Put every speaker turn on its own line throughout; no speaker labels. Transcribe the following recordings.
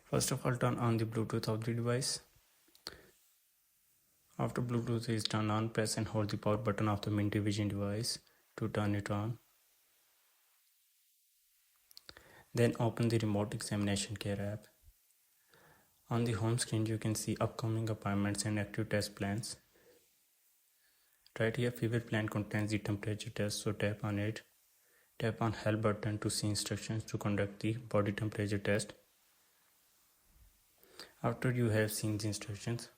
First of all, turn on the Bluetooth of the device. After Bluetooth is turned on, press and hold the power button of the Mintivision device to turn it on. Then open the Remote Examination Care app. On the home screen, you can see upcoming appointments and active test plans. Right here, fever plan contains the temperature test, so tap on it. Tap on Help button to see instructions to conduct the body temperature test. After you have seen the instructions,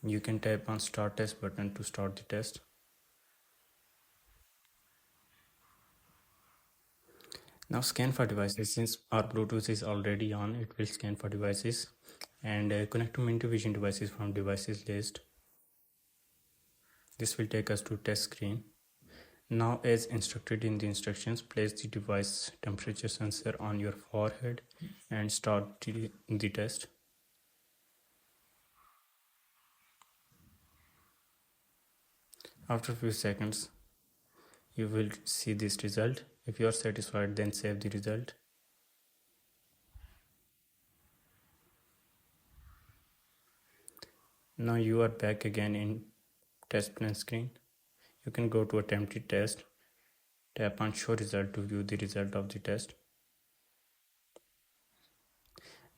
you can tap on Start Test button to start the test. Now scan for devices. Since our Bluetooth is already on, it will scan for devices and connect to Mintivision devices from devices list. This will take us to test screen. Now, as instructed in the instructions, place the device temperature sensor on your forehead and start the test. After a few seconds, you will see this result. If you are satisfied, then save the result. Now you are back again in test plan screen. You can go to attempted test, tap on show result to view the result of the test.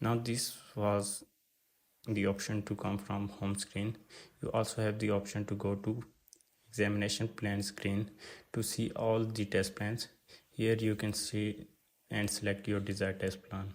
Now this was the option to come from home screen. You also have the option to go to examination plan screen to see all the test plans. Here you can see and select your desired test plan.